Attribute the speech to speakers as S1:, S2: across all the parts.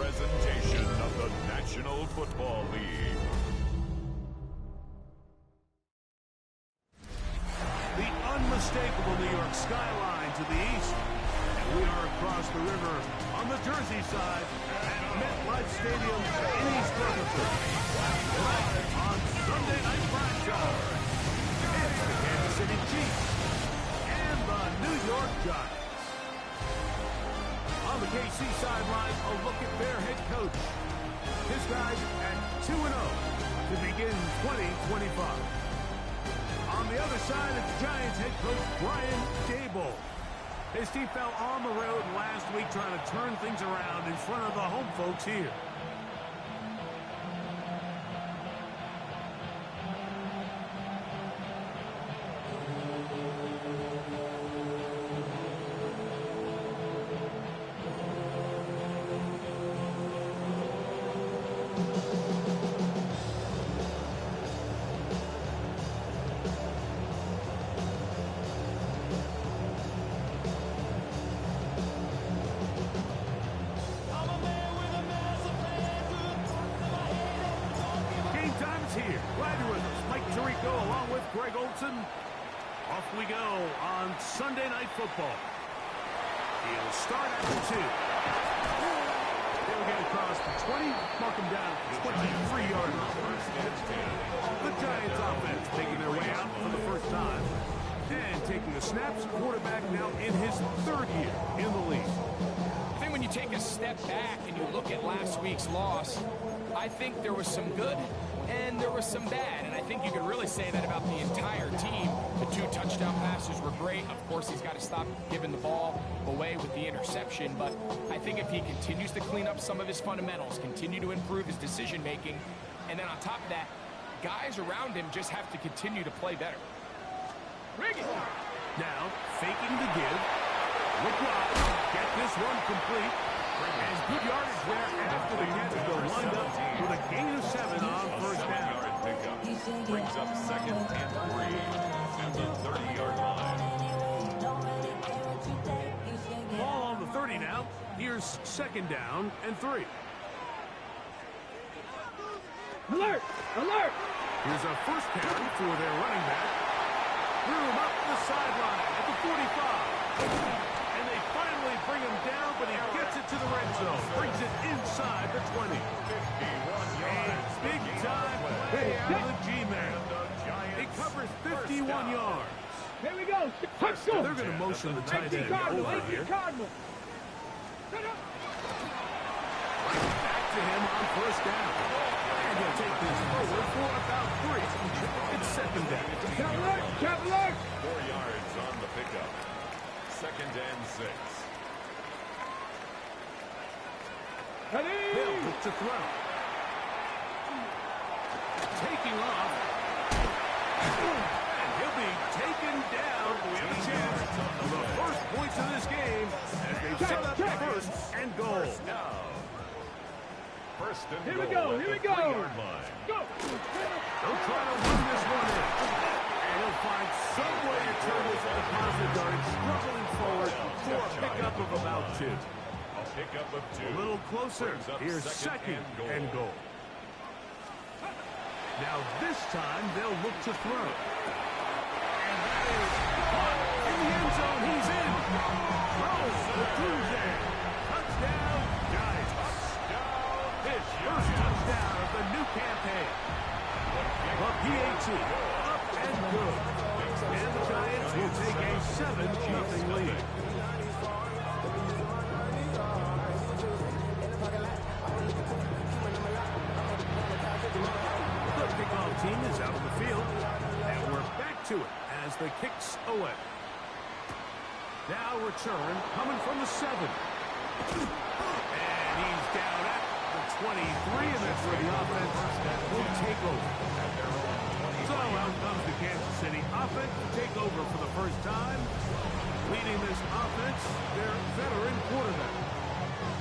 S1: presentation of the National Football League.
S2: The unmistakable New York skyline to the east. And we are across the river on the Jersey side at MetLife Stadium in East Rutherford. Live on Sunday Night Primetime. It's the Kansas City Chiefs and the New York Giants. On the KC sideline, a look at their head coach. His guys at 2-0 to begin 2025. On the other side of the Giants head coach, Brian Daboll. His team fell on the road last week trying to turn things around in front of the home folks here. Here. Glad you're with us. Mike Tirico along with Greg Olson. Off we go on Sunday Night Football. He'll start at the 2. He'll get across the 20, mark him down at the 23-yard line. The Giants offense making their way out for the first time. And taking the snaps, quarterback now in his 3rd year in the league.
S3: I think when you take a step back and you look at last week's loss, I think there was some good and there was some bad, and I think you could really say that about the entire team. The 2 touchdown passes were great. Of course, he's got to stop giving the ball away with the interception, but I think if he continues to clean up some of his fundamentals, continue to improve his decision-making, and then on top of that, guys around him just have to continue to play better.
S2: Now, faking the give. Look wide. Get this one complete. And good yardage there after the catch. They'll wind up with a gain of 7 on first down.
S1: Brings up 2nd and 3 at the 30-yard line.
S2: Ball on the 30 now. Here's 2nd down and 3.
S4: Alert! Alert!
S2: Here's a first carry for their running back. Threw him up the sideline at the 45. And they finally bring him down, but he gets it to the red zone. Brings it inside the 20.
S1: 51 yards.
S2: A big-time play out of the G-Man. It covers 51 yards.
S4: Here we go. Let's go.
S2: They're going to motion the tight end over here. Back to him on first down. And he'll take this forward for about 3. It's 2nd down.
S4: Cap alert!
S1: 4 yards on the pickup. 2nd and 6.
S2: They'll look to throw. Taking off. And he'll be taken down. We have a chance for the first points of this game as they set up the 1st and goal.
S1: First and
S4: Here we
S1: goal
S4: go. Here we
S1: at the
S4: go.
S1: 3-yard line.
S4: Go.
S2: They'll try to run this one in. And he'll find some way to turn this deposit guard struggling forward for a pickup of about 2.
S1: A pickup of 2.
S2: A little closer. Here's 2nd and goal. Now this time they'll look to throw. And that is caught in the end zone. He's in. Throws the Tuesday. Touchdown, Giants. His first touchdown of the new campaign. The PAT up and good. And the Giants will take a 7-0 lead. The kickoff team is out on the field. And we're back to it as the kicks away. Now return coming from the 7. And he's down at the 23, and that's where the offense will take over. So out comes the Kansas City offense to take over for the first time. Leading this offense, their veteran quarterback.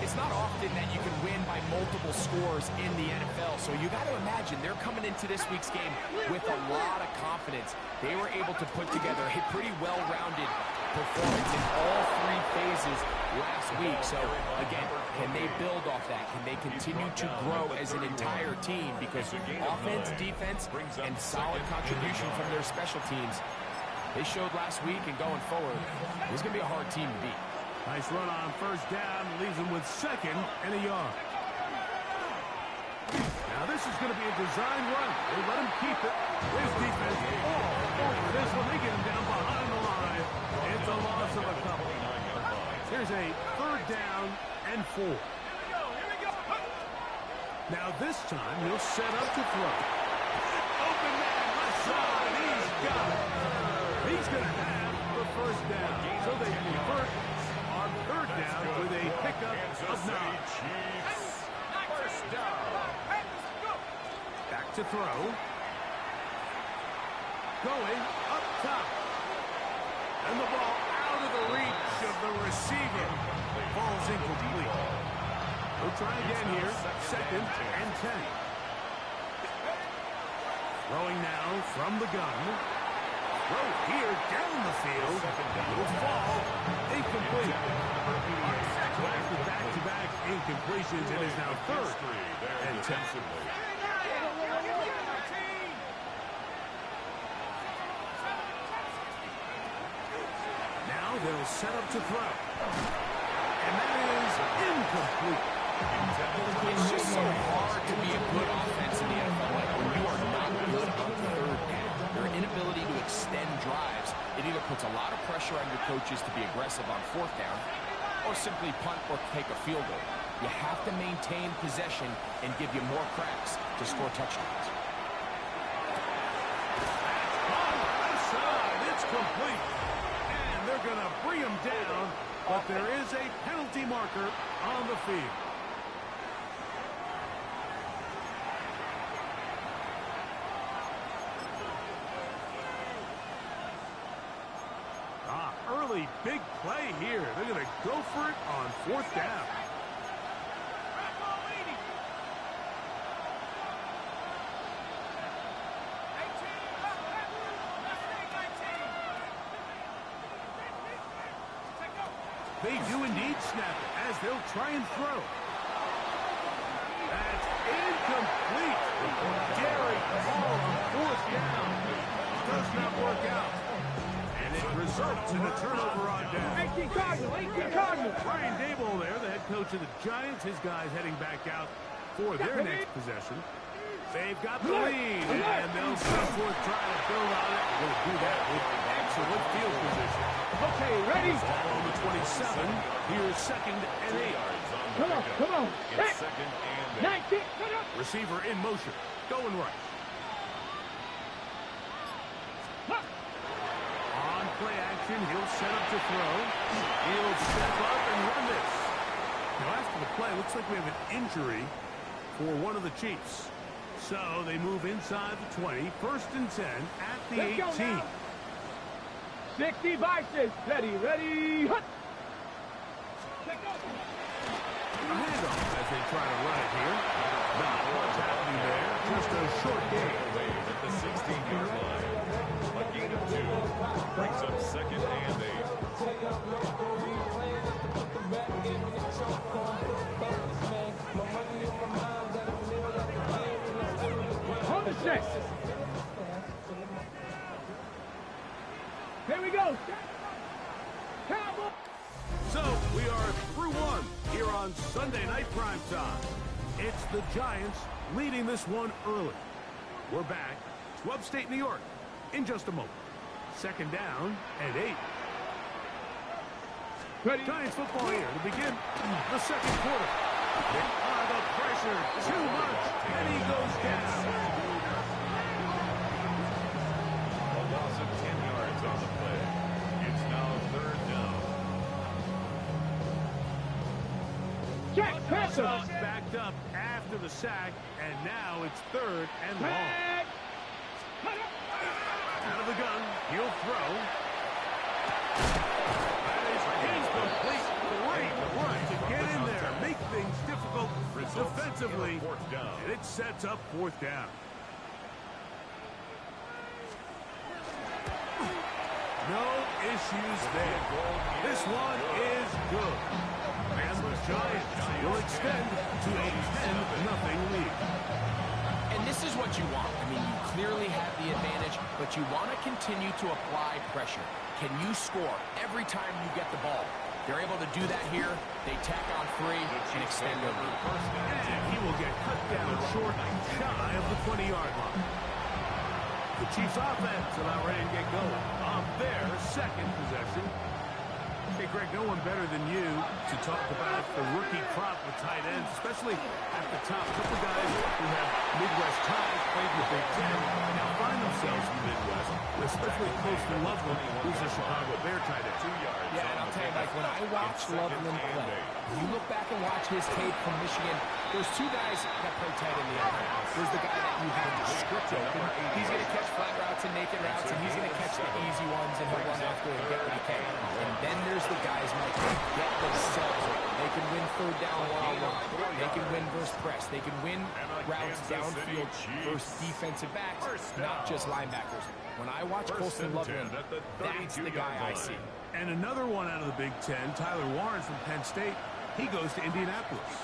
S3: It's not often that you can win by multiple scores in the NFL, so you got to imagine they're coming into this week's game with a lot of confidence. They were able to put together a pretty well-rounded performance in all three phases last week. So, again, can they build off that? Can they continue to grow as an entire team? Because offense, defense, and solid contribution from their special teams, they showed last week, and going forward, this is going to be a hard team to beat.
S2: Nice run on first down, leaves them with 2nd and a yard. Now this is going to be a design run. They let him keep it. His defense all over this one. They get him down behind the line. It's a loss of a couple. Here's a 3rd down and 4. Now this time he'll set up to throw. Open man left side. He's got it. He's going to have the 1st down. So they convert on 3rd down with a pickup of 9.
S1: First down.
S2: Back to throw. Going up top. And the ball out of the reach of the receiver. Ball's incomplete. We'll try again here. 2nd and 10. Throwing now from the gun. Throw here down the field. Will fall. Incomplete. After back-to-back incompletions, it is now 3rd and 10. Now they'll set up to throw. And that is incomplete.
S3: It's just so hard to be a good offense in the NFL. Like when you are not good on 3rd down, your inability to extend drives, it either puts a lot of pressure on your coaches to be aggressive on 4th down, or simply punt or take a field goal. You have to maintain possession and give you more cracks to score touchdowns.
S2: Left side, it's complete. And they're going to bring him down, but there is a penalty marker on the field. Early big play here. They're going to go for it on 4th down. They do indeed snap it as they'll try and throw. That's incomplete. Gary Hall on 4th down. Does not work out. And it results in a turnover on down.
S4: 18 Cardinals.
S2: Brian Daboll there, the head coach of the Giants. His guys heading back out for their next possession. They've got the lead, and they'll go for it, try to build on it. They'll do that with excellent field position.
S4: Okay, ready?
S2: Ball on the 27. Here's 2nd and 8.
S4: Come on.
S1: It's 2nd and 8.
S4: 19, put up.
S2: Receiver in motion, going right. On play action, he'll set up to throw. He'll step up and run this. Now after the play, looks like we have an injury for one of the Chiefs. So they move inside the 20, 1st and 10 at the 18.
S4: 60 vices. Ready. Hut.
S2: A handoff as they try to run it here. Not what's happening there. Just a short game.
S1: At the 16-yard line. A gain of 2 brings up 2nd and
S4: 8. On the 6. Here we go. Cowboy.
S2: So we are through one here on Sunday Night Prime Time. It's the Giants leading this one early. We're back to upstate New York in just a moment. 2nd down and 8.
S4: Ready.
S2: Giants football here to begin the 2nd quarter. The pressure too much, and he goes down.
S1: A loss of 10 yards on the play. It's now 3rd down.
S4: Check. Pressure.
S2: Backed up after the sack, and now it's 3rd and long.
S4: Back.
S2: Out of the gun, he'll throw. That is incomplete. Great run to get in there. things difficult defensively,
S1: in fourth down.
S2: and it sets up fourth down. No issues there. This one is good. And the Giants will extend to a 10-0 lead.
S3: And this is what you want. I mean, you clearly have the advantage, but you want to continue to apply pressure. Can you score every time you get the ball? They're able to do that here. They tack on 3 and extend their lead.
S2: And he will get cut down short, shy of the 20-yard line. The Chiefs offense allow Ray to get going on their second possession. Hey, Greg, no one better than you to talk about the rookie crop of tight ends, especially at the top. A couple guys who have Midwest ties, played in the Big Ten, and now find themselves in the Midwest, especially close to Loveland, who's a Chicago Bear tight end.
S1: 2 yards.
S3: Yeah, and I'll tell you, Mike, when I watch Loveland play, you look back and watch his tape from Michigan, there's 2 guys that play tight in the NFL. There's the guy that you have script open. He's going to catch flat routes and naked routes, and he's going to catch the easy ones, and he'll run after and get what he can. And then there's the guys, Mike, that get themselves open. They can win third down one-on-one. They can win versus press. They can win routes downfield versus defensive backs, not just linebackers. When I watch Colston Loveland, that's the guy I see.
S2: And another one out of the Big Ten, Tyler Warren from Penn State. He goes to Indianapolis.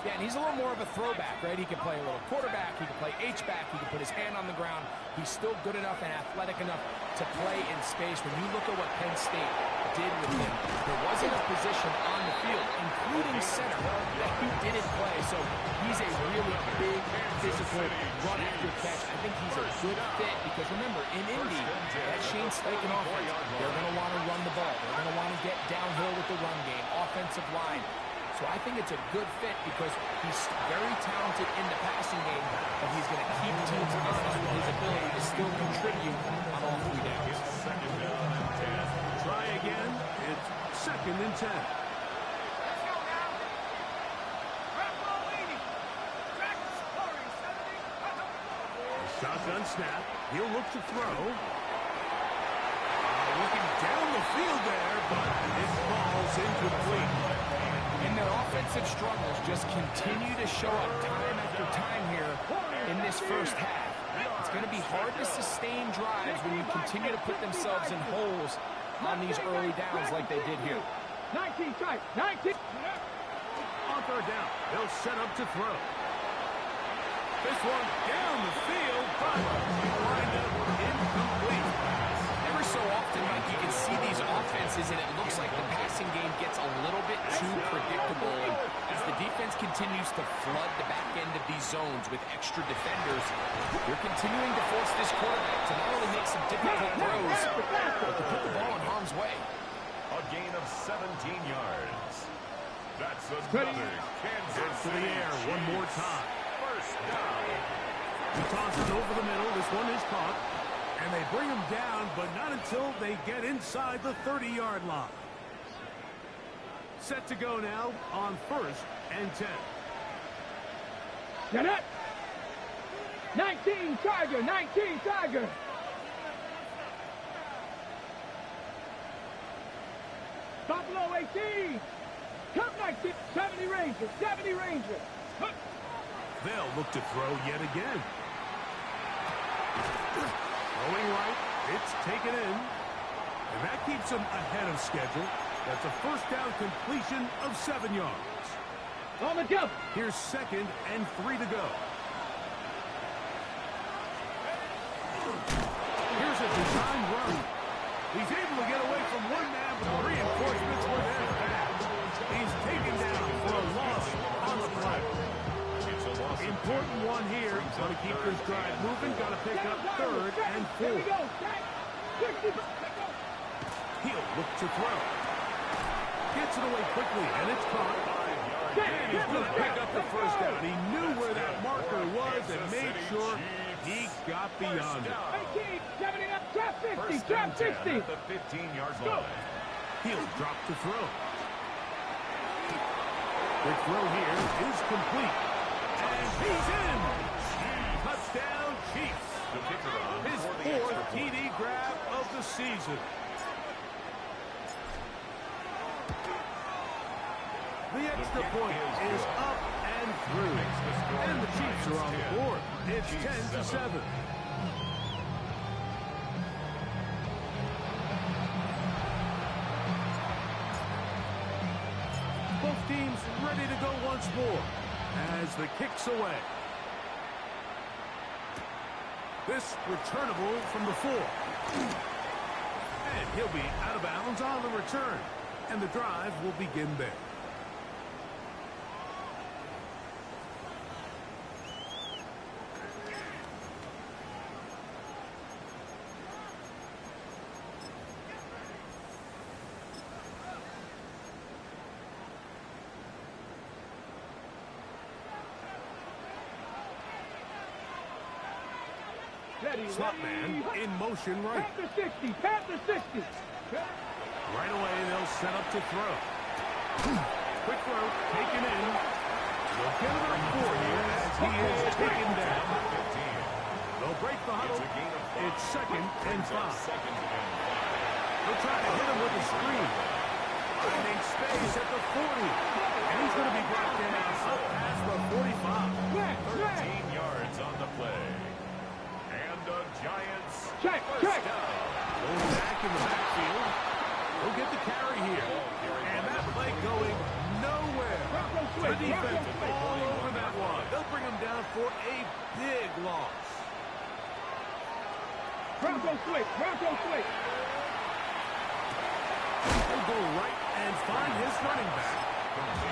S3: Yeah, and he's a little more of a throwback, right? He can play a little quarterback, he can play H-back, he can put his hand on the ground. He's still good enough and athletic enough to play in space. When you look at what Penn State did with him, there wasn't a position on the field, including center, that he didn't play. So he's a really big, physical, run-after-catch. I think he's a good fit because, remember, in Indy, that Shane Steichen offense, they're going to want to run the ball. They're going to want to get downhill with the run game, offensive line. So I think it's a good fit because he's very talented in the passing game, but he's going to keep teams honest with his ability to still contribute on all 3 downs.
S1: Second down and 10.
S2: Try again. It's 2nd and 10. Shotgun snap. He'll look to throw. Looking down the field there, but it falls incomplete.
S3: And their offensive struggles just continue to show up time after time here in this first half. It's going to be hard to sustain drives when you continue to put themselves in holes on these early downs like they did here.
S4: 19 tight, 19.
S2: On third down, they'll set up to throw. This one down the field, but wind up incomplete.
S3: Every so often, Mike, you can see these offenses, and it looks like the passing game gets a little bit too predictable. And as the defense continues to flood the back end of these zones with extra defenders, they're continuing to force this quarterback to not only make some difficult throws, but to put the ball in harm's way.
S1: A gain of 17 yards. That's another Kansas
S2: To the
S1: City
S2: air one more
S1: Chiefs.
S2: time.
S1: First down.
S2: He tosses over the middle. This one is caught. And they bring him down, but not until they get inside the 30-yard line. Set to go now on 1st and 10.
S4: Get it. 19 Tiger, 19 Tiger. Buffalo 18. Come 19. 70 Rangers, 70 Rangers. Huh.
S2: They'll look to throw yet again. Throwing right, it's taken in. And that keeps them ahead of schedule. That's a first down completion of 7 yards.
S4: On the jump.
S2: Here's 2nd and 3 to go. Here's a design run. He's able to get away from one man, but the reinforcements were there fast. He's taken down for a loss on the play.
S1: It's a loss.
S2: Important one here. Got to keep this drive moving. Got to pick up 3rd and 4.
S4: Here we go. 60.
S2: He'll look to throw. Gets it away quickly, and it's caught. And he's going to pick up the first down. He knew where that marker was and made sure he got beyond it.
S4: 18, 70, trap 50,
S1: First
S4: trap
S1: and 10
S4: 60.
S1: at the 15-yard line.
S2: He'll drop to throw. The throw here is complete. And he's in. Touchdown, Chiefs.
S1: The kicker on
S2: His
S1: for the extra
S2: 4th
S1: point.
S2: TD grab of the season. The extra point is up and through. And the Chiefs are on the board. It's 10-7. Both teams ready to go once more as the kick's away. This returnable from the 4. And he'll be out of bounds on the return. And the drive will begin there. Slot man in motion right.
S4: Pat the 60, pat the 60.
S2: Right away, they'll set up to throw. Quick throw, taken in. They'll get it up 4 here as he is taken down. They'll break the huddle. It's 2nd and 5. They'll try to hit him with a screen. Finding space at the 40. And he's going to be brought down up past the 45.
S1: 13 yards on the play. And the Giants
S4: Check.
S2: Going back in the backfield. He'll get the carry here. And that play going nowhere. The defense all over that one. They'll bring him down for a big loss.
S4: Bronco switch.
S2: He'll go right and find his running back.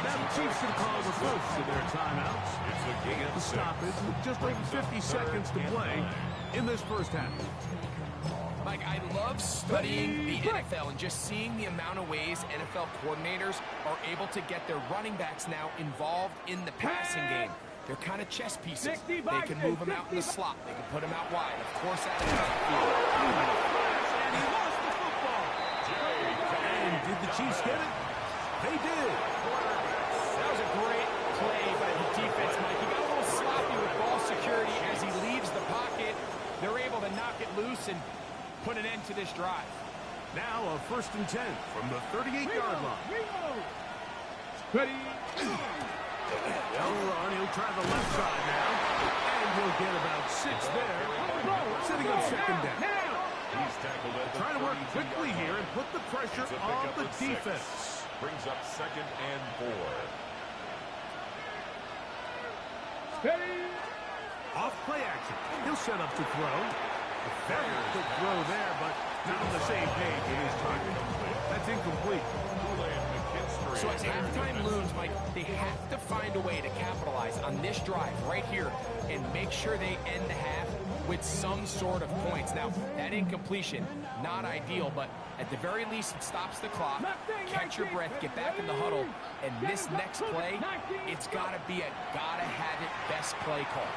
S2: Now the Chiefs can call the first of their timeouts.
S1: It's a
S2: They get the stoppage with just over 50 seconds to play in this first half.
S3: Mike, I love studying the NFL and just seeing the amount of ways NFL coordinators are able to get their running backs now involved in the passing game. They're kind of chess pieces. They can move them out in the slot. They can put them out wide. Of course, out of the backfield.
S2: And he lost the football. And did the Chiefs get it? They did.
S3: That was a great play by the defense, Mike. He got a little sloppy with ball security as he leaves the pocket. They're able to knock it loose and put an end to this drive.
S2: Now a 1st and 10 from the 38-yard line.
S4: Ready.
S2: They'll run. He'll try the left side now. And he'll get about 6 there. Sitting up 2nd down.
S1: He's tackled at the
S2: Trying to work
S1: 32-yard
S2: quickly
S1: line.
S2: here and put the pressure
S1: It's a
S2: on
S1: pickup
S2: the
S1: of 6.
S2: defense.
S1: Brings up 2nd and 4.
S4: Steady.
S2: Off play action. He'll set up to throw. Very quick throw there, but not on the same page with his target. That's incomplete.
S3: So as halftime looms, Mike, they have to find a way to capitalize on this drive right here and make sure they end the half with some sort of points. Now, that incompletion, not ideal, but at the very least, it stops the clock. Catch your breath, get back in the huddle, and this next play, it's got to be a gotta-have-it best play call.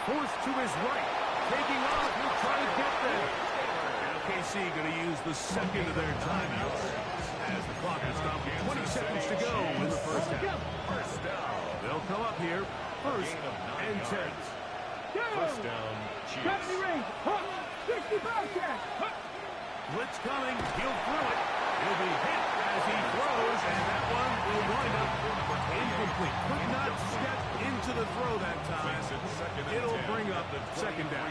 S2: Forced to his right. Taking off. He'll try to get there. Now KC going to use the 2nd of their timeouts as the clock is down with 20 seconds to go in the first half.
S1: First down.
S2: They'll come up here. 1st and 10.
S1: First down, Chiefs.
S4: 70 range. 65 catch.
S2: Blitz coming. He'll throw it. He'll be hit as he throws, and that one will wind up incomplete. Could not step into the throw that time. It'll bring up the 2nd down.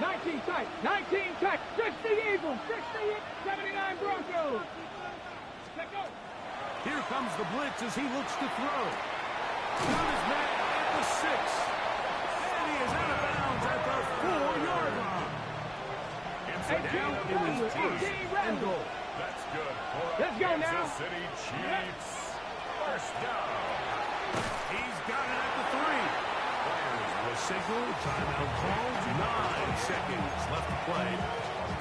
S4: 19 tight. 19 tight. 60 Eagles. 68. 79 Broncos. Let go.
S2: Here comes the blitz as he looks to throw. Good as met at the 6. And he is out of bounds at the 4-yard line. And down it is 1st and goal.
S1: That's good for
S4: Let's go now.
S1: Kansas City Chiefs. First down.
S2: He's got it at the 3. Players will signal. Timeout called. 9 seconds left to play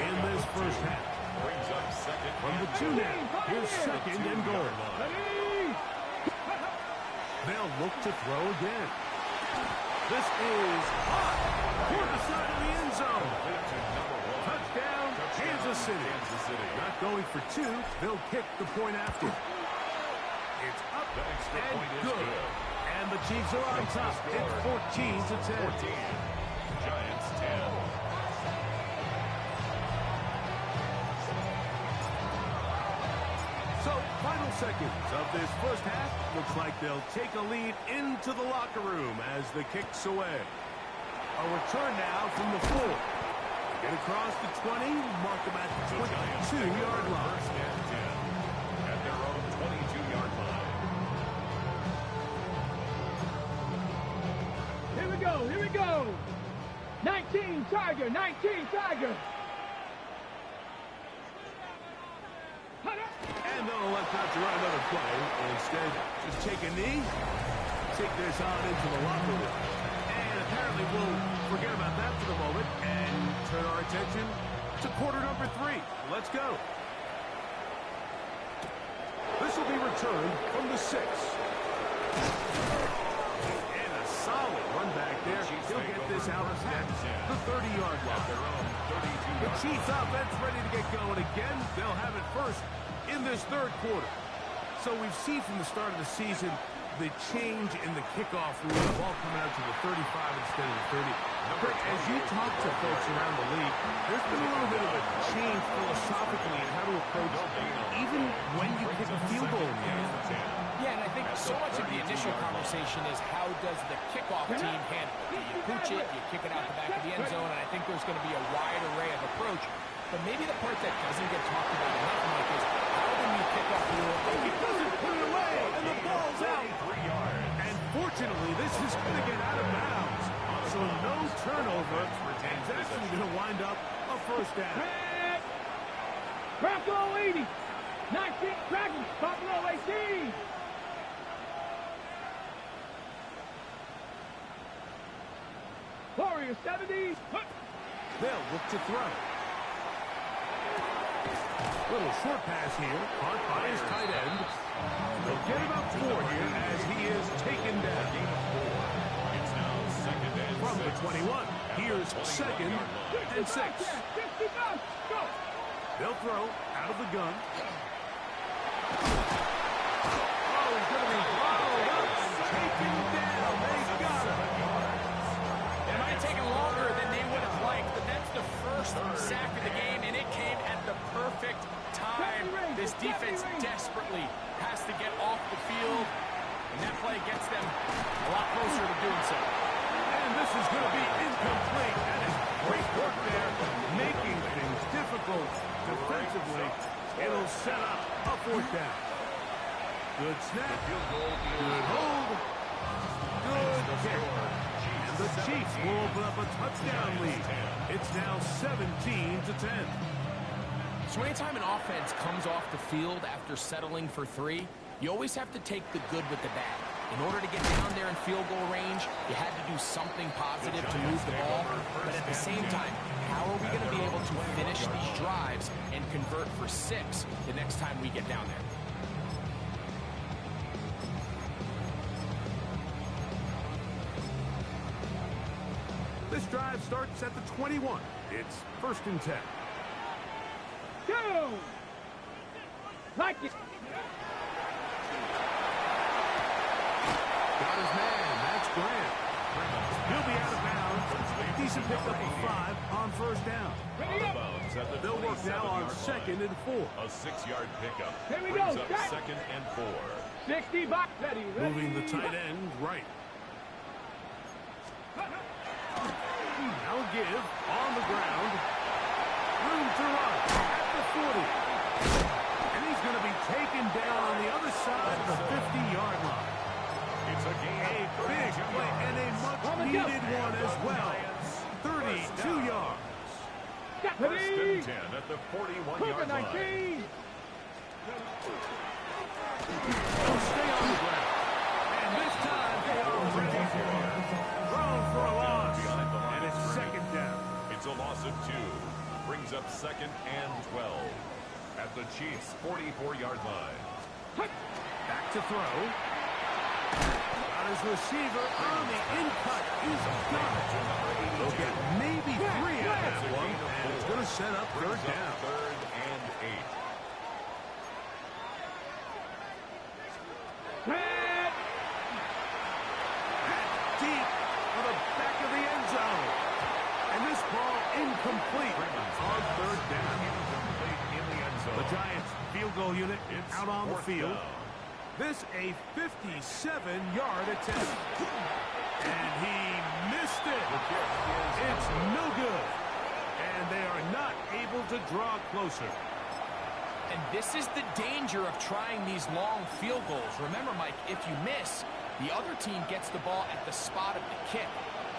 S2: in this first half.
S1: Brings up 2nd
S2: From the 2 now, here's 2nd and goal. They'll look to throw again. This is hot toward the side of the end zone. Touchdown, Kansas City. Not going for 2. They'll kick the point after. It's up and good. And the Chiefs are on top. It's 14-10.
S1: 14. Giants 10.
S2: So Final seconds of this first half. Looks like they'll take a lead into the locker room as the kick's away. A return now from the 4. Get across the 20, mark them at the 22-yard line.
S1: First and 10 at their own 22-yard line.
S4: Here we go, here we go. 19 Tiger, 19 Tiger.
S2: And they'll elect not to run another play. Instead, just take a knee, take this on into the locker room. And apparently we'll forget about that for the moment and turn our attention to quarter number 3. Let's go. This will be returned from the 6. And a solid run back there. He'll get this out at the 30-yard line. The Chiefs offense ready to get going again. They'll have it first in this third quarter. So we've seen from the start of the season the change in the kickoff rule, the ball coming out to the 35 instead of the 30. But as you talk to folks around the league, there's been a little bit of a change philosophically in how to approach even when you kick a field goal in the end.
S3: Yeah, and I think so much of the initial conversation is how does the kickoff team handle it? Do you pooch it, you kick it out the back of the end zone, and I think there's going to be a wide array of approach. But maybe the part that doesn't get talked about enough, Mike, is how do you kick off the rule?
S2: Oh, he doesn't put it away, and the ball's out. And fortunately, this is going to get out of bounds. So no turnover, and it's actually going to wind up a first down.
S4: Buffalo 80. 19 Dragons, Buffalo 18. Warriors 70.
S2: They'll look to throw. Little short pass here, caught by his tight end. They'll get about 4 here as he is taken down.
S1: It's now second and
S2: From the
S1: 6.
S2: 21, here's second and 6. They'll throw out of the gun. Oh, he's going to be followed up and taken down. They got him.
S3: It might have taken longer than they would have liked, but that's the first sack of the game, and it came at the perfect time. This defense desperately has to get off the field, and that play gets them a lot closer to doing so.
S2: And this is going to be incomplete. That is great work there, making things difficult defensively. It'll set up a fourth down. Good snap. Good hold. Good kick. And the Chiefs will open up a touchdown lead. It's now 17-10.
S3: So anytime an offense comes off the field after settling for 3, you always have to take the good with the bad. In order to get down there in field goal range, you had to do something positive to move the ball. But at the same time, how are we going to be able to finish these drives and convert for 6 the next time we get down there?
S2: This drive starts at the 21. It's first and 10.
S4: Go! Like it.
S2: Got his man, Max Grant. He'll be out of bounds. Decent pickup of 5 on first down. They'll work now on second and 4.
S1: A 6-yard pickup.
S4: Here we
S1: Brings
S4: go.
S1: up second and 4.
S4: 60 box ready.
S2: Moving the tight end right. Now give on the ground. Room to run at the 40. And he's going to be taken down on the other side of the 50-yard line.
S1: It's a game.
S2: A big play and a much-needed one as well. 32 yards.
S1: First and 10 at the 41-yard line.
S4: 19.
S2: They'll stay on the ground. And this time they are ready for it. Thrown for a loss. And it's second down.
S1: It's a loss of 2. Brings up second and 12 at the Chiefs' 44-yard line.
S2: Back to throw. Got his receiver on the in-cut. He's got it. They'll get maybe 3 out of that one. And it's going to set up third down.
S1: Third and 8.
S2: Deep for the back of the end zone. And this ball incomplete on third down.
S1: Incomplete in the end zone.
S2: The Giants field goal unit out on the field.
S1: Down.
S2: This a 57-yard attempt. And he missed it. It's no good. And they are not able to draw closer.
S3: And this is the danger of trying these long field goals. Remember, Mike, if you miss, the other team gets the ball at the spot of the kick.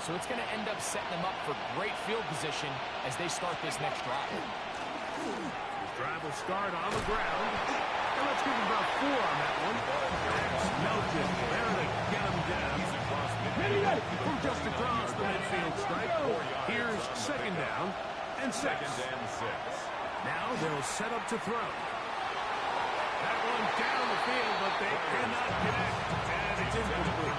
S3: So it's going to end up setting them up for great field position as they start this next drive.
S2: This drive will start on the ground. And let's give him about 4 on that one. That's melted. There to get him down. From just across the midfield stripe. Here's second down and 6.
S1: Second and 6.
S2: Now they'll set up to throw. That one down the field, but they cannot connect. And it's incomplete.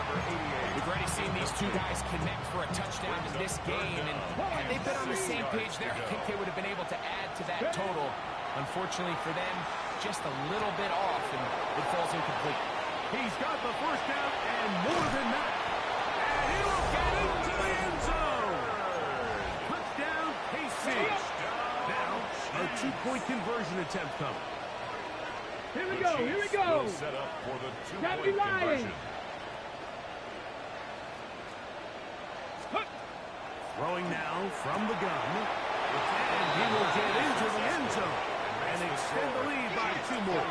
S3: We've already seen these two guys connect for a touchdown in this game, and had they been on the same page there, I think they would have been able to add to that total. Unfortunately for them, just a little bit off, and it falls incomplete.
S2: He's got the first down and more than that. And he'll get into the end zone. Touchdown, KC. Now, a 2-point conversion attempt coming.
S4: Here we go, here we go.
S1: Set up for the 2-point
S4: Lions.
S1: conversion.
S2: Throwing now from the gun. And he will get into the end zone and extend the lead by 2 more.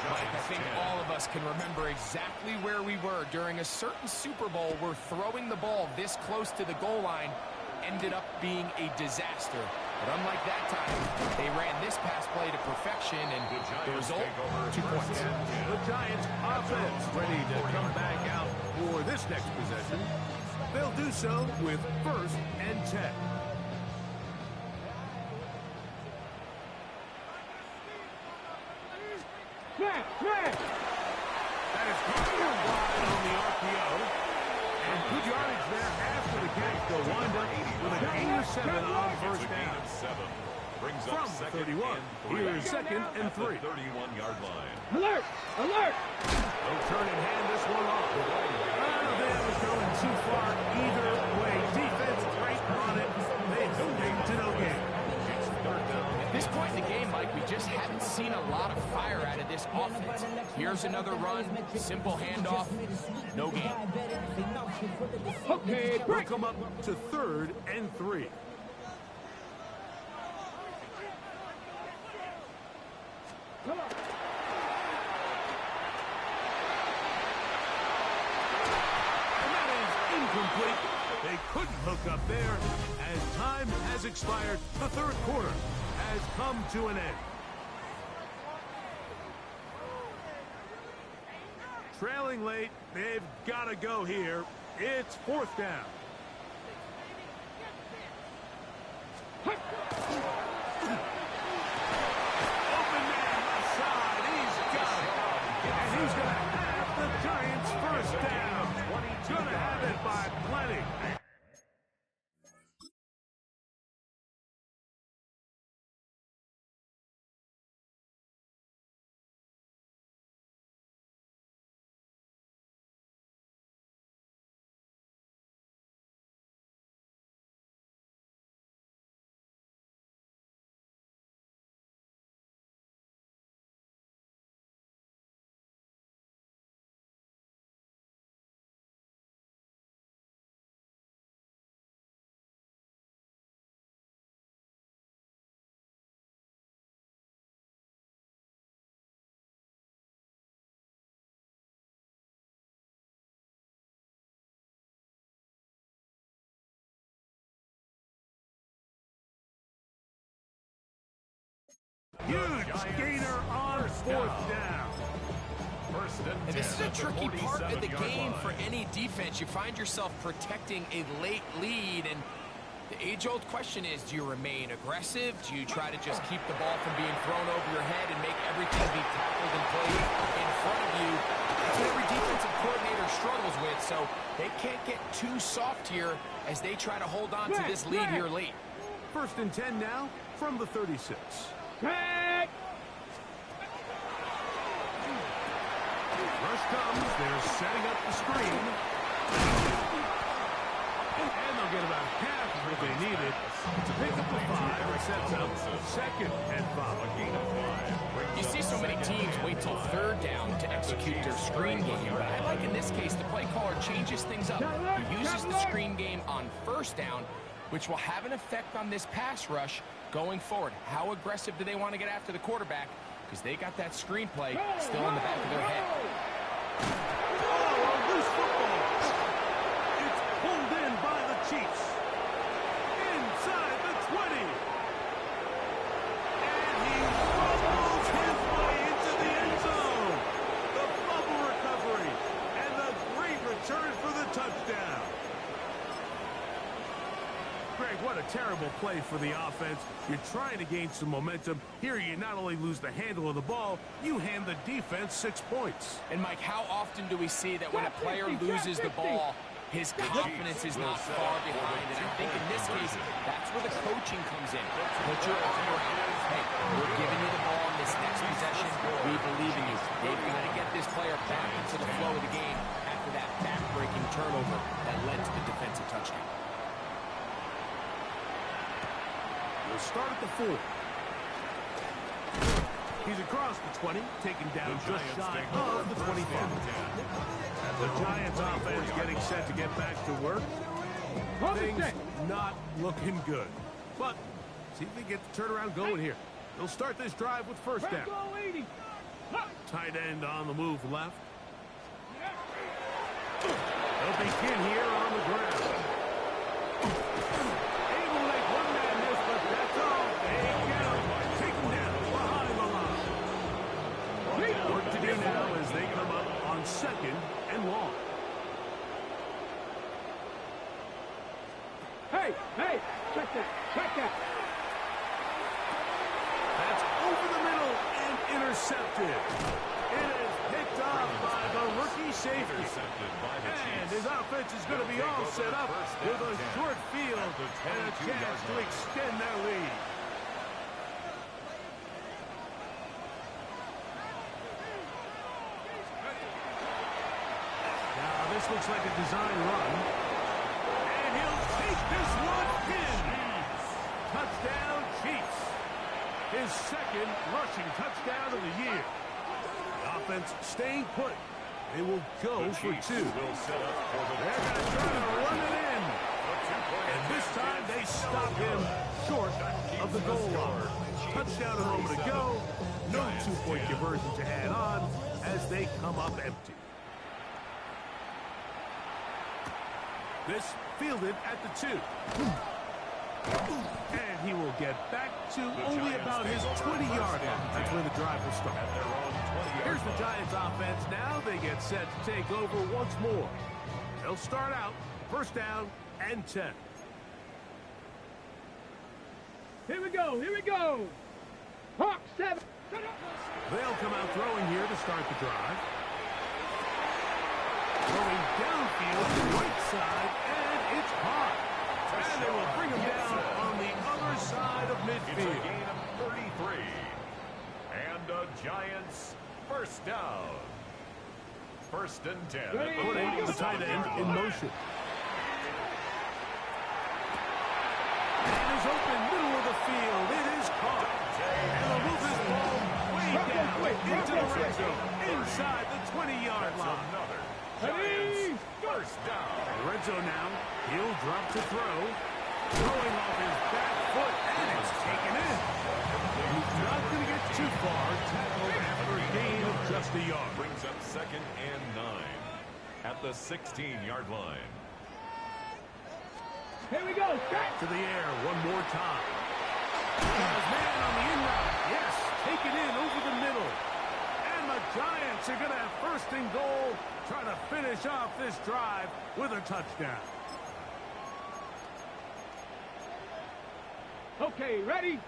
S3: Mike, I think all of us can remember exactly where we were during a certain Super Bowl where throwing the ball this close to the goal line ended up being a disaster. But unlike that time, they ran this pass play to perfection, and the result, 2 points.
S2: The Giants offense ready to come back out for this next possession. They'll do so with 1st and 10. That is caught wide on the RPO. And good yardage there after the catch. They'll wind up with a gain of 7 on first down.
S1: Brings
S2: From
S1: up second
S2: 31,
S1: and 3.
S2: here's second and 3.
S1: 31-yard line.
S4: Alert! Alert!
S2: They'll turn and hand this one off. That was going too far either way. Defense right on it. They donate to no gain.
S3: At this point in the game, Mike, we just haven't seen a lot of fire out of this offense. Here's another run, simple handoff, no gain.
S4: Okay,
S2: We'll
S4: break.
S2: come up to 3rd and 3.
S4: Come on.
S2: And that is incomplete. They couldn't hook up there as time has expired. The 3rd quarter has come to an end. Trailing late, they've got to go here. It's 4th down. Open man left side. He's got it. And he's going to have the Giants' first down. Going to have it by plenty. Huge gainer on 4th down.
S3: And this is a tricky part of the game for any defense. You find yourself protecting a late lead, and the age-old question is, do you remain aggressive? Do you try to just keep the ball from being thrown over your head and make everything be tackled and played in front of you? That's what every defensive coordinator struggles with, so they can't get too soft here as they try to hold on to this lead here late.
S2: 1st and 10 now from the 36.
S4: Back.
S2: Rush comes. They're setting up the screen. And they'll get about half of what they needed to pick up the 5 sets up second and 5.
S3: You see so many teams wait till third down to execute their screen game, but I like in this case the play caller changes things up. He uses the screen game on first down, which will have an effect on this pass rush going forward. How aggressive do they want to get after the quarterback? Because they got that screen play still in the back of their head.
S2: Oh, a loose football. It's pulled in by the Chiefs. Inside the 20. And he fumbles his way into the end zone. The fumble recovery and the great return for the touchdown. Greg, what a terrible play for the offense. You're trying to gain some momentum. Here you not only lose the handle of the ball, you hand the defense 6 points.
S3: And Mike, how often do we see that when a player loses the ball, his confidence is not far behind? And I think in this case, that's where the coaching comes in. Put your arm around it. Hey, we're giving you the ball in this next possession. We believe in you. They've got to get this player back into the flow of the game after that back-breaking turnover that led to the defensive touchdown.
S2: We'll start at the 4. He's across the 20, taken down just shy of the 25. The Giants offense getting set to get back to work. Things not looking good. But see if they get the turnaround going here. They'll start this drive with first down. Tight end on the move left. They'll begin here on the ground. Work to do now as they come up on second and long.
S4: Hey, check that.
S2: That's over the middle and intercepted. It is picked up by the rookie safety. And his offense is going to be all set up with a short field and a chance to extend their lead. This looks like a design run. And he'll take this one in. Touchdown, Chiefs. His second rushing touchdown of the year. The offense staying put. They will go for 2. They're going to try to run it in. And this time they stop him short of the goal line. Touchdown a moment ago. No 2-point conversion to add on as they come up empty. This fielded at the 2. And he will get back to only about his 20-yard line. That's where the drive will start. Here's the Giants offense. Now they get set to take over once more. They'll start out first down and 10.
S4: Here we go. Hawk 7.
S2: They'll come out throwing here to start the drive. Going downfield to the right side, and it's hard. And they will bring him down on the other side of midfield.
S1: It's a gain of 33. And the Giants first down. First and 10.
S2: Putting the tight end in motion. And is open, middle of the field. It is caught. And they'll move this ball way down into the red zone, inside the 20-yard line.
S1: Giants first down.
S2: Red zone now. He'll drop to throw. Throwing off his back foot, and it's taken in. He's not going to get too far. Tackled after a gain of just a yard.
S1: Brings up second and 9 at the 16-yard line.
S4: Here we go.
S2: Back to the air one more time. His man on the in route. Yes, take it in over the middle. And the Giants are going to have first and goal, trying to finish off this drive with a touchdown.
S4: Okay, ready?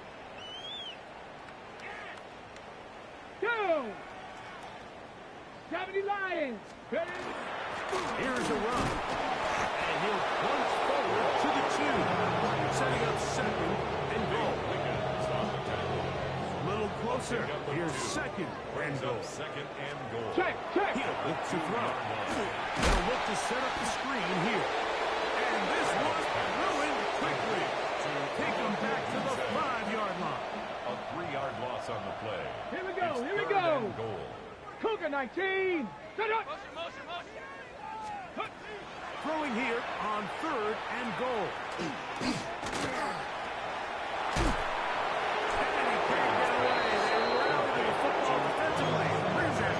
S4: Go! 70 Lions. Ready?
S2: Here's a run. And he'll punch forward to the 2. Setting up second and goal. A little closer. Here's second and goal.
S1: Second and goal.
S4: Check.
S2: He'll look to throw. They'll look to set up the screen here. And this one ruined quickly. Take him back to the 5-yard
S4: 19.
S2: Throwing here on 3rd and goal. And he can't get away. They rally the football defensively. Brings it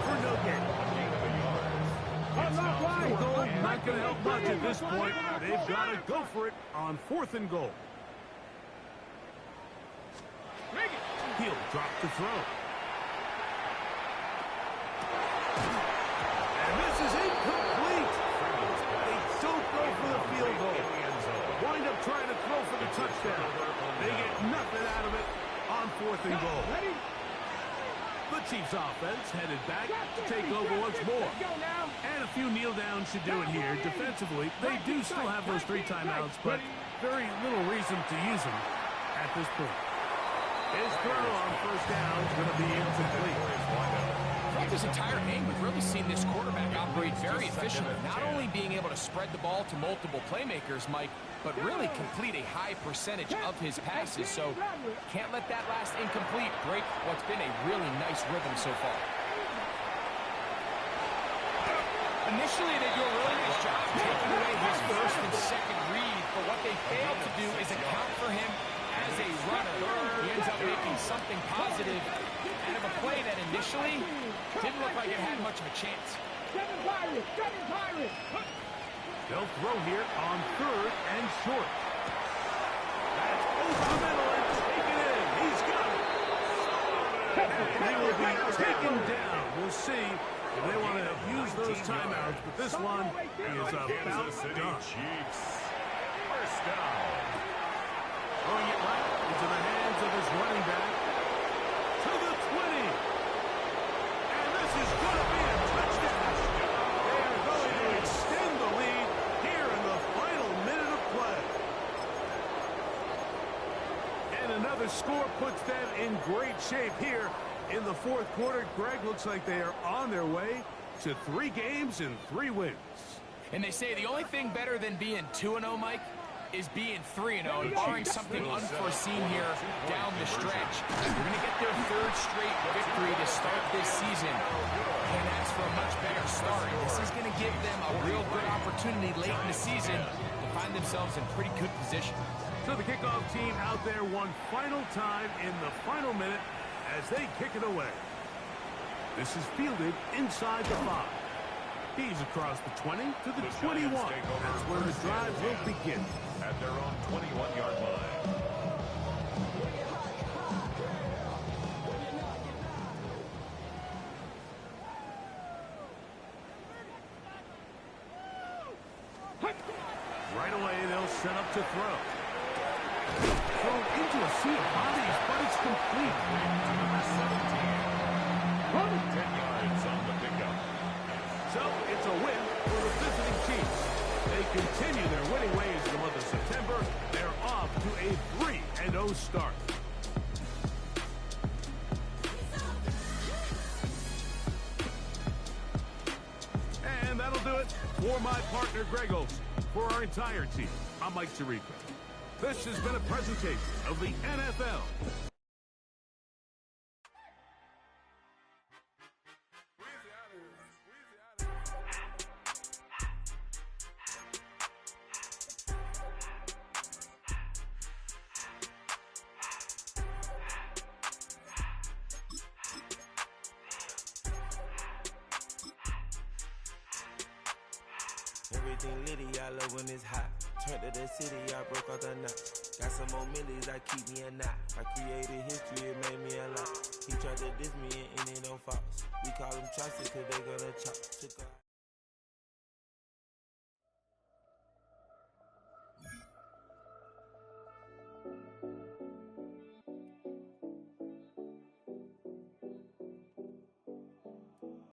S2: for no gain. Goal not going to help much at this point. They've got to go for it on 4th and goal. He'll drop the throw. And this is incomplete. They don't go for the field goal. Wind up trying to throw for the touchdown. They get nothing out of it on 4th and goal. The Chiefs offense headed back to take over once more. And a few kneel downs should do it here. Defensively, they do still have those 3 timeouts, but very little reason to use them at this point. His throw on 1st down is going to be incomplete.
S3: Throughout this entire game, we've really seen this quarterback operate very efficiently, not only being able to spread the ball to multiple playmakers, Mike, but really complete a high percentage of his passes. So can't let that last incomplete break what's been a really nice rhythm so far. Initially, they do a really nice job taking away his 1st and 2nd read, but what they failed to do is account for him as a runner. He ends up making something positive out of a play that initially didn't look like it had much of a chance.
S2: They'll throw here on 3rd and short. That's over the middle and taken in. He's got it. They will be taken down. We'll see if they want to use those timeouts, but this one is about done.
S1: Chiefs. 1st down.
S2: Throwing it right into the hands of his running back to the 20. And this is going to be a touchdown. They are going to extend the lead here in the final minute of play. And another score puts them in great shape here in the 4th quarter. Greg, looks like they are on their way to 3 games and 3 wins.
S3: And they say the only thing better than being 2-0, Mike, is being 3-0, and barring something unforeseen here down the stretch. They're going to get their 3rd straight victory to start this season. Can't ask for a much better start. This is going to give them a real good opportunity late in the season to find themselves in pretty good position.
S2: So the kickoff team out there one final time in the final minute as they kick it away. This is fielded inside the 5. He's across the 20 to the 21. That's where the drive will begin.
S1: At their own 21-yard line.
S2: Right away, they'll set up to throw. Thrown into a sea of bodies, but it's complete.
S1: 10 yards on the pickup.
S2: So it's a win for the visiting Chiefs. They continue their winning ways in the month of September. They're off to a 3-0 start. And that'll do it for my partner, Greg Olson. For our entire team, I'm Mike Tirico. This has been a presentation of the NFL.
S5: Everything litty, I love when it's hot. Turned to the city, I broke out the knot. Got some more millies, I keep me a knot. I created history, it made me a lot. He tried to diss me and it don't false. We call them choices cause they gonna chop.